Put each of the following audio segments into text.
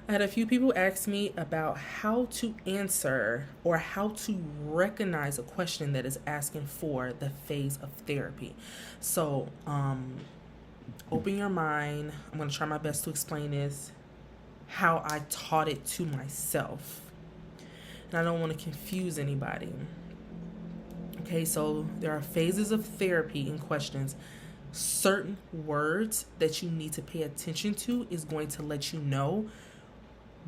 I had a few people ask me about how to answer or how to recognize a question that is asking for the phase of therapy. So, open your mind. I'm going to try my best to explain this, how I taught it to myself. And I don't want to confuse anybody. Okay, so there are phases of therapy in questions. Certain words that you need to pay attention to is going to let you know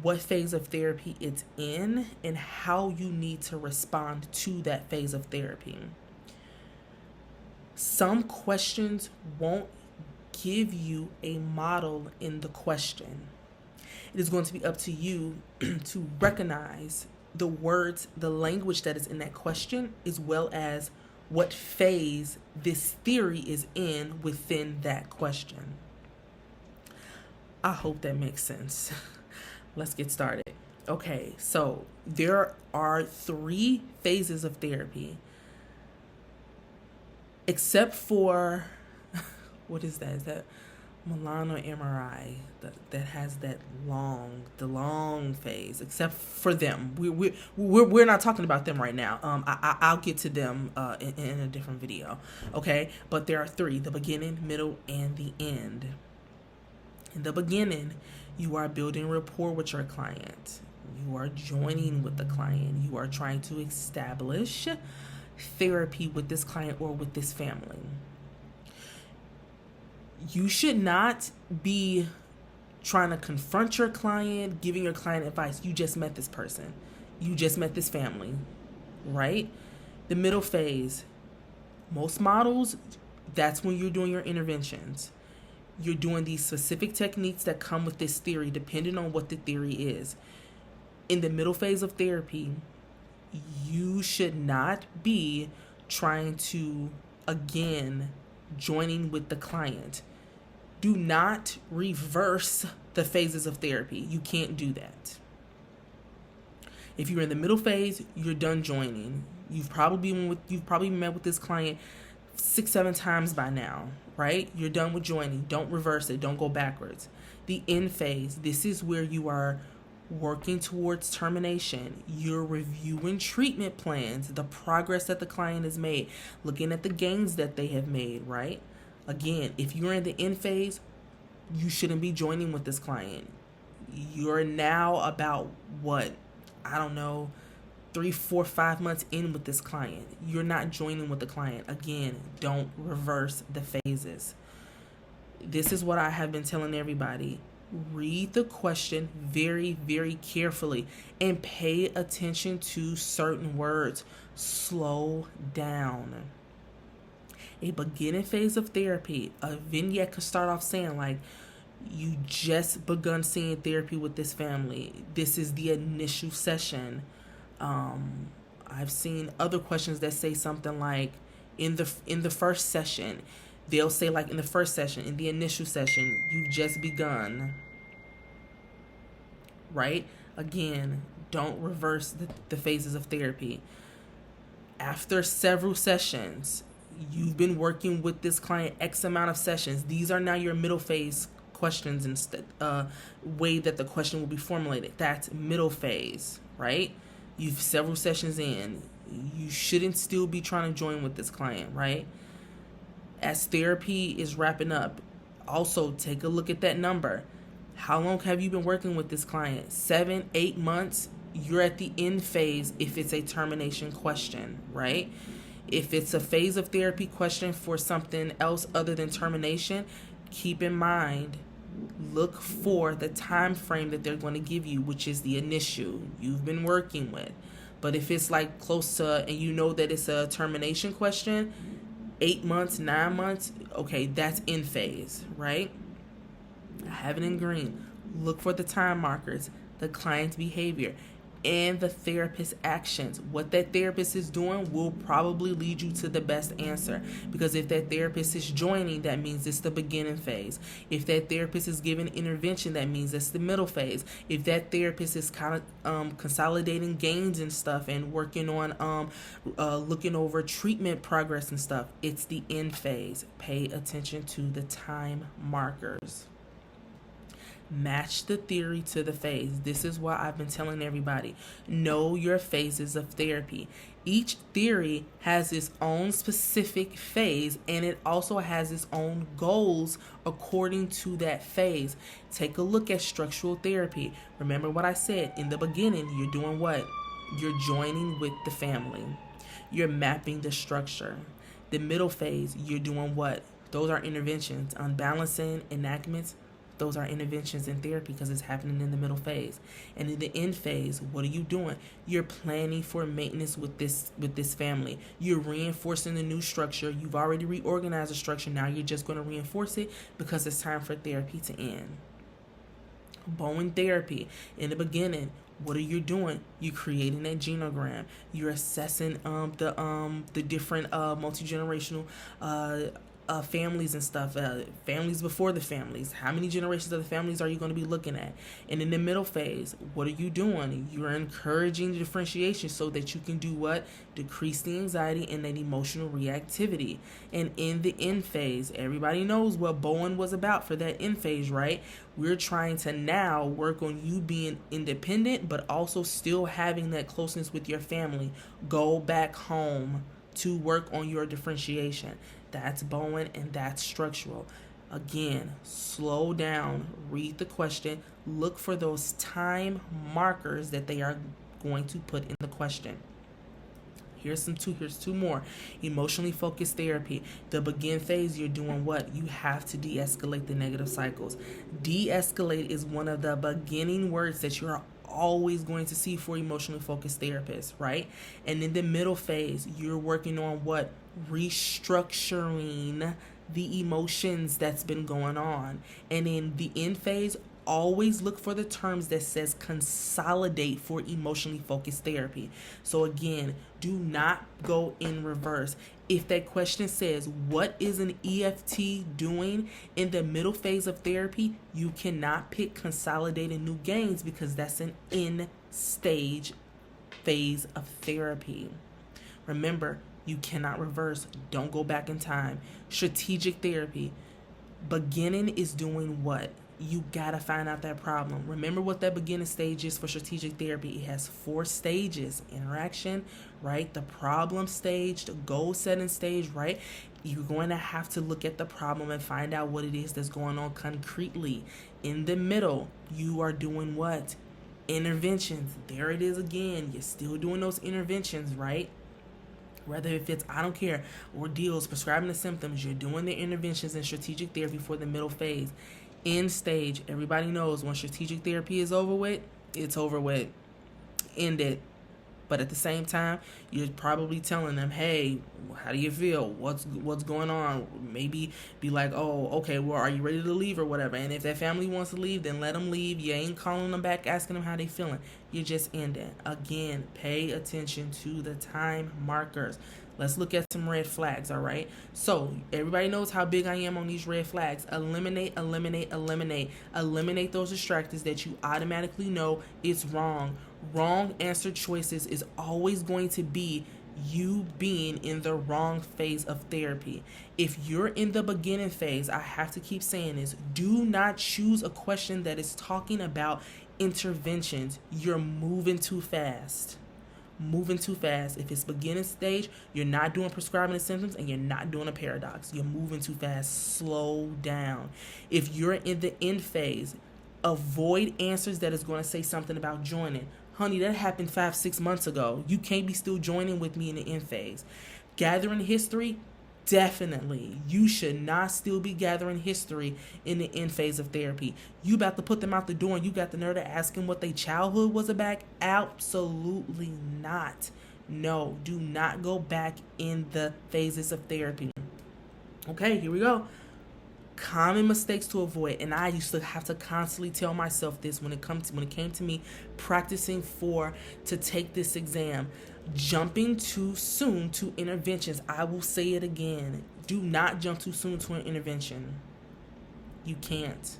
what phase of therapy it's in and how you need to respond to that phase of therapy. Some questions won't give you a model in the question. It is going to be up to you to recognize the words, the language that is in that question, as well as what phase this theory is in within that question. I hope that makes sense. Let's get started. Okay, so there are 3 phases of therapy. Except for, what is that? Is that Milan or MRI that has that the long phase? Except for them, we're not talking about them right now. I'll get to them in a different video. Okay, but there are 3: the beginning, middle, and the end. In the beginning, you are building rapport with your client. You are joining with the client. You are trying to establish therapy with this client or with this family. You should not be trying to confront your client, giving your client advice. You just met this person. You just met this family, right? The middle phase, most models, that's when you're doing your interventions. You're doing these specific techniques that come with this theory, depending on what the theory is. In the middle phase of therapy, you should not be trying to, again, joining with the client. Do not reverse the phases of therapy. You can't do that. If you're in the middle phase, you're done joining. You've probably met with this client 6-7 times by now, right? You're done with joining. Don't reverse it. Don't go backwards. The end phase, this is where you are working towards termination. You're reviewing treatment plans, the progress that the client has made, looking at the gains that they have made, right? Again, if you're in the end phase, you shouldn't be joining with this client. You're now about 3, 4, 5 months in with this client. You're not joining with the client. Again, don't reverse the phases. This is what I have been telling everybody. Read the question very, very carefully and pay attention to certain words. Slow down. A beginning phase of therapy, a vignette could start off saying like, you just begun seeing therapy with this family. This is the initial session. I've seen other questions that say something like, in the first session, they'll say like in the first session, in the initial session, you've just begun, right? Again, don't reverse the phases of therapy. After several sessions, you've been working with this client X amount of sessions. These are now your middle phase questions and way that the question will be formulated. That's middle phase, right? You've several sessions in. You shouldn't still be trying to join with this client, right? As therapy is wrapping up, also take a look at that number. How long have you been working with this client? 7, 8 months? You're at the end phase if it's a termination question, right? If it's a phase of therapy question for something else other than termination, keep in mind, look for the time frame that they're going to give you, which is the initial you've been working with. But if it's like close to, and you know that it's a termination question, 8 months, 9 months, okay, that's in phase, right? I have it in green. Look for the time markers, the client's behavior, and the therapist's actions. What that therapist is doing will probably lead you to the best answer. Because if that therapist is joining, that means it's the beginning phase. If that therapist is giving intervention, that means it's the middle phase. If that therapist is kind of consolidating gains and stuff and working on looking over treatment progress and stuff, it's the end phase. Pay attention to the time markers. Match the theory to the phase. This is why I've been telling everybody, know your phases of therapy. Each theory has its own specific phase, and it also has its own goals according to that phase. Take a look at structural therapy. Remember what I said in the beginning. You're doing what? You're joining with the family. You're mapping the structure. The middle phase, you're doing what? Those are interventions. Unbalancing, enactments, those are interventions in therapy because it's happening in the middle phase. And in the end phase, what are you doing? You're planning for maintenance with this family. You're reinforcing the new structure. You've already reorganized the structure. Now you're just going to reinforce it because it's time for therapy to end. Bowen therapy. In the beginning, what are you doing? You're creating that genogram. You're assessing the different multi-generational families and stuff, families before the families. How many generations of the families are you going to be looking at? And in the middle phase, what are you doing? You're encouraging the differentiation so that you can do what? Decrease the anxiety and that emotional reactivity. And in the end phase, everybody knows what Bowen was about for that end phase, right? We're trying to now work on you being independent, but also still having that closeness with your family. Go back home to work on your differentiation. That's Bowen and that's structural. Again, slow down, read the question, look for those time markers that they are going to put in the question. Here's two more. Emotionally focused therapy. The begin phase, you're doing what? You have to de-escalate the negative cycles. De-escalate is one of the beginning words that you're always going to see for emotionally focused therapists, right? And in the middle phase, you're working on what? Restructuring the emotions that's been going on. And in the end phase, always look for the terms that says consolidate for emotionally focused therapy. So again, do not go in reverse. If that question says, what is an EFT doing in the middle phase of therapy? You cannot pick consolidating new gains because that's an end stage phase of therapy. Remember, you cannot reverse. Don't go back in time. Strategic therapy. Beginning is doing what? You gotta find out that problem. Remember what that beginning stage is for strategic therapy. It has 4 stages. Interaction, right? The problem stage, the goal setting stage, right? You're going to have to look at the problem and find out what it is that's going on concretely. In the middle, you are doing what? Interventions. There it is again. You're still doing those interventions, right? Whether if it's, I don't care, ordeals, prescribing the symptoms, you're doing the interventions in strategic therapy for the middle phase. End stage, everybody knows when strategic therapy is over with, it's over with. End it. But at the same time, you're probably telling them, hey, how do you feel? What's going on? Maybe be like, oh, okay, well, are you ready to leave or whatever? And if that family wants to leave, then let them leave. You ain't calling them back, asking them how they feeling. You just end it. Again, pay attention to the time markers. Let's look at some red flags, all right? So everybody knows how big I am on these red flags. Eliminate, eliminate, eliminate. Eliminate those distractors that you automatically know is wrong. Wrong answer choices is always going to be you being in the wrong phase of therapy. If you're in the beginning phase, I have to keep saying this, do not choose a question that is talking about interventions. You're moving too fast. Moving too fast. If it's beginning stage, you're not doing prescribing the symptoms and you're not doing a paradox. You're moving too fast. Slow down. If you're in the end phase, avoid answers that is going to say something about joining. Honey, that happened 5-6 months ago. You can't be still joining with me in the end phase. Gathering history, definitely. You should not still be gathering history in the end phase of therapy. You about to put them out the door and you got the nerve to ask them what their childhood was about? Absolutely not. No, do not go back in the phases of therapy. Okay, here we go. Common mistakes to avoid, and I used to have to constantly tell myself this when it came to me practicing to take this exam. Jumping too soon to interventions. I will say it again. Do not jump too soon to an intervention. You can't.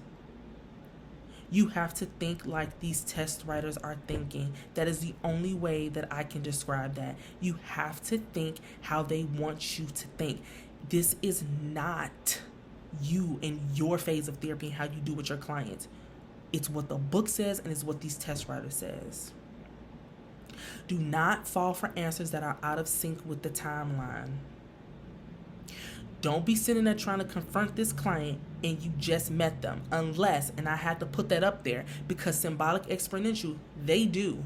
You have to think like these test writers are thinking. That is the only way that I can describe that. You have to think how they want you to think. This is not you in your phase of therapy and how you do with your clients. It's what the book says, and it's what these test writers says. Do not fall for answers that are out of sync with the timeline. Don't be sitting there trying to confront this client and you just met them. Unless, and I had to put that up there because symbolic exponential, they do.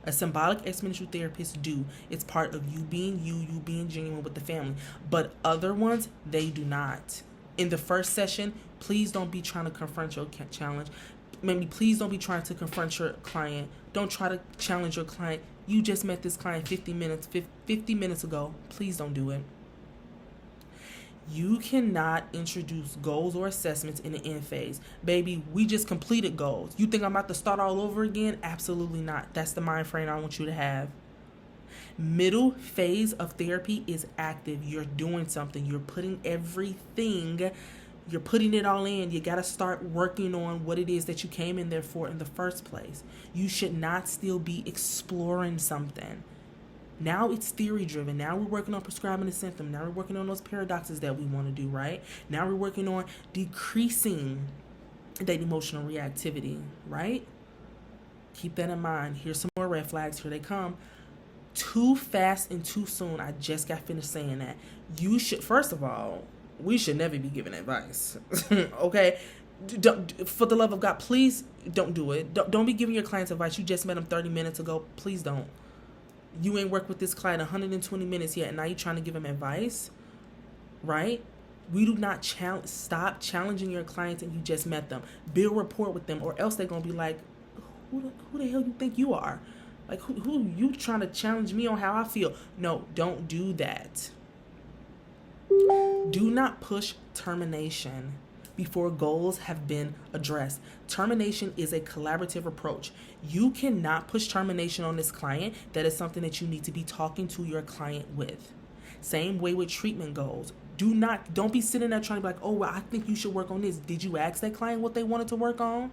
A symbolic exponential therapist do. It's part of you being you being genuine with the family. But other ones, they do not. In the first session, please don't be trying to confront your challenge. Maybe please don't be trying to confront your client. Don't try to challenge your client. You just met this client 50 minutes ago. Please don't do it. You cannot introduce goals or assessments in the end phase. Baby, we just completed goals. You think I'm about to start all over again? Absolutely not. That's the mind frame I want you to have. Middle phase of therapy is active. You're doing something. You're putting you're putting it all in. You got to start working on what it is that you came in there for in the first place. You should not still be exploring something. Now it's theory driven. Now we're working on prescribing the symptom. Now we're working on those paradoxes that we want to do, right? Now we're working on decreasing that emotional reactivity, right? Keep that in mind. Here's some more red flags. Here they come. Too fast and too soon. I just got finished saying that. You should, first of all, we should never be giving advice. Okay? For the love of God, please don't do it. Don't be giving your clients advice. You just met them 30 minutes ago. Please don't. You ain't worked with this client 120 minutes yet, and now you're trying to give them advice, right? We do not stop challenging your clients and you just met them. Build rapport with them, or else they're going to be like, who the hell you think you are? Like, who you trying to challenge me on how I feel? No, don't do that. Do not push termination before goals have been addressed. Termination is a collaborative approach. You cannot push termination on this client. That is something that you need to be talking to your client with. Same way with treatment goals. Don't be sitting there trying to be like, oh, well, I think you should work on this. Did you ask that client what they wanted to work on?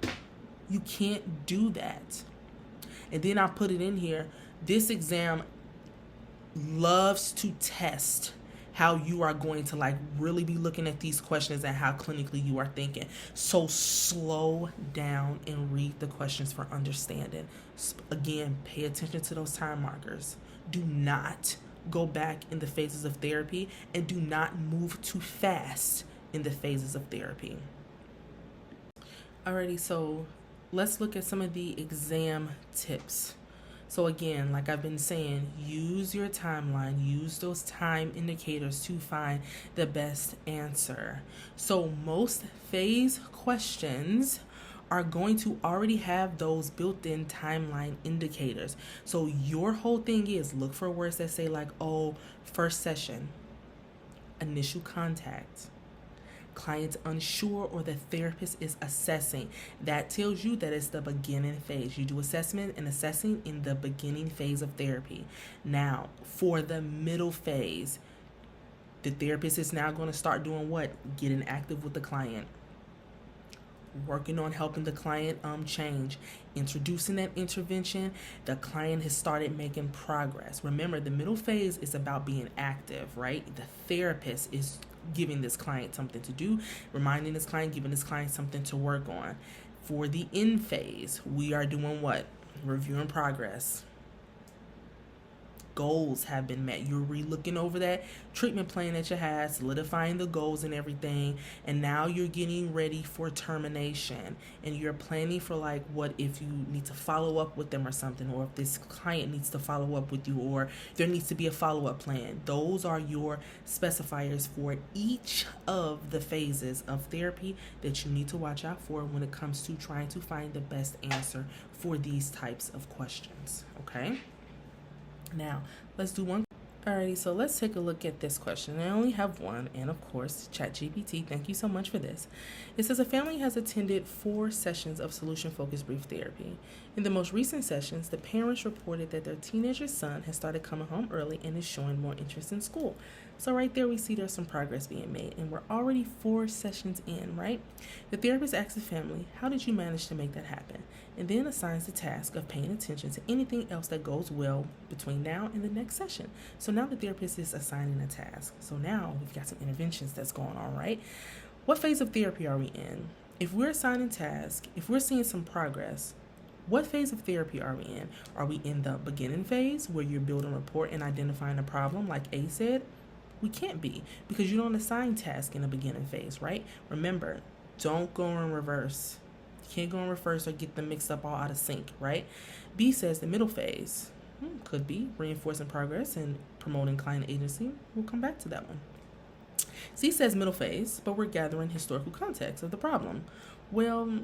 You can't do that. And then I put it in here. This exam loves to test how you are going to really be looking at these questions and how clinically you are thinking. So slow down and read the questions for understanding. Again, pay attention to those time markers. Do not go back in the phases of therapy, and do not move too fast in the phases of therapy. Alrighty, so let's look at some of the exam tips. So again, like I've been saying, use your timeline, use those time indicators to find the best answer. So most phase questions are going to already have those built-in timeline indicators. So your whole thing is look for words that say first session, initial contact, client's unsure, or the therapist is assessing. That tells you that it's the beginning phase. You do assessment and assessing in the beginning phase of therapy. Now, for the middle phase, the therapist is now going to start doing what? Getting active with the client. Working on helping the client change. Introducing that intervention. The client has started making progress. Remember, the middle phase is about being active, right? The therapist is giving this client something to do, reminding this client, giving this client something to work on. For the end phase, we are doing what? Reviewing progress. Goals have been met. You're re-looking over that treatment plan that you had, solidifying the goals and everything, and now you're getting ready for termination, and you're planning for what if you need to follow up with them or something, or if this client needs to follow up with you, or there needs to be a follow-up plan. Those are your specifiers for each of the phases of therapy that you need to watch out for when it comes to trying to find the best answer for these types of questions. Okay? Now, let's do one. Alrighty, so let's take a look at this question. I only have one, and of course, ChatGPT, thank you so much for this. It says a family has attended 4 sessions of solution-focused brief therapy. In the most recent sessions, the parents reported that their teenager son has started coming home early and is showing more interest in school. So right there, we see there's some progress being made, and we're already 4 sessions in, right? The therapist asks the family, how did you manage to make that happen? And then assigns the task of paying attention to anything else that goes well between now and the next session. So now the therapist is assigning a task. So now we've got some interventions that's going on, right? What phase of therapy are we in? If we're assigning tasks, if we're seeing some progress, what phase of therapy are we in? Are we in the beginning phase where you're building rapport and identifying a problem, like A said? We can't be, because you don't assign tasks in the beginning phase, right? Remember, don't go in reverse. You can't go in reverse or get them mixed up all out of sync, right? B says the middle phase. Could be reinforcing progress and promoting client agency. We'll come back to that one. C says middle phase, but we're gathering historical context of the problem. Well,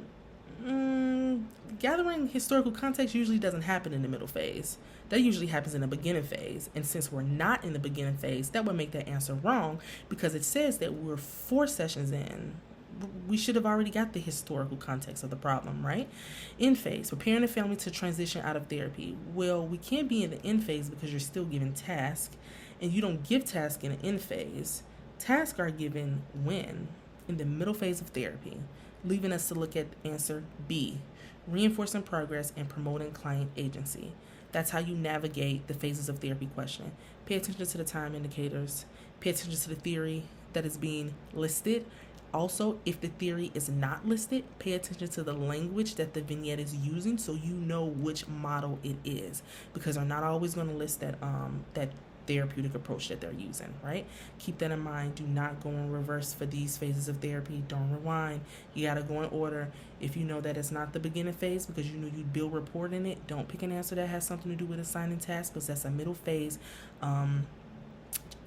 gathering historical context usually doesn't happen in the middle phase. That usually happens in the beginning phase. And since we're not in the beginning phase, that would make that answer wrong, because it says that we're 4 sessions in. We should have already got the historical context of the problem, right? End phase, preparing the family to transition out of therapy. Well, we can't be in the end phase because you're still giving tasks, and you don't give tasks in the end phase. Tasks are given when? In the middle phase of therapy, leaving us to look at answer B, reinforcing progress and promoting client agency. That's how you navigate the phases of therapy question. Pay attention to the time indicators. Pay attention to the theory that is being listed. Also, if the theory is not listed, pay attention to the language that the vignette is using so you know which model it is, because they're not always going to list that therapeutic approach that they're using, right? Keep that in mind. Do not go in reverse for these phases of therapy. Don't rewind. You got to go in order. If you know that it's not the beginning phase because you know you build rapport in it, don't pick an answer that has something to do with assigning tasks, because that's a middle phase.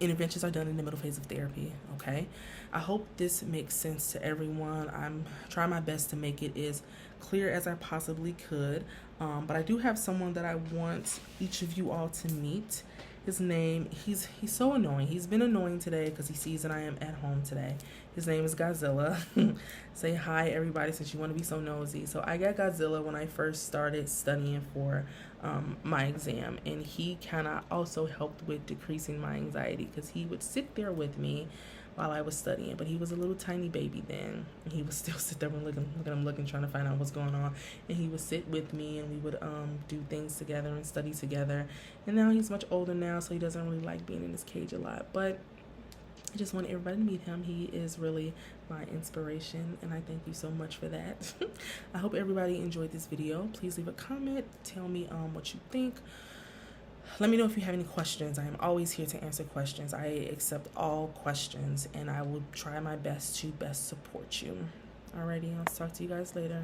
Interventions are done in the middle phase of therapy, okay? I hope this makes sense to everyone. I'm trying my best to make it as clear as I possibly could, but I do have someone that I want each of you all to meet. His name, he's so annoying. He's been annoying today because he sees that I am at home today. His name is Godzilla. Say hi, everybody, since you want to be so nosy. So I got Godzilla when I first started studying for my exam, and he kind of also helped with decreasing my anxiety, because he would sit there with me while I was studying, but he was a little tiny baby then, and he would still sit there and look at him looking, trying to find out what's going on, and he would sit with me, and we would do things together and study together. And now he's much older now, so he doesn't really like being in his cage a lot, but I just want everybody to meet him. He is really my inspiration, and I thank you so much for that. I hope everybody enjoyed this video. Please leave a comment. Tell me what you think. Let me know if you have any questions. I am always here to answer questions. I accept all questions, and I will try my best to best support you. Alrighty, I'll talk to you guys later.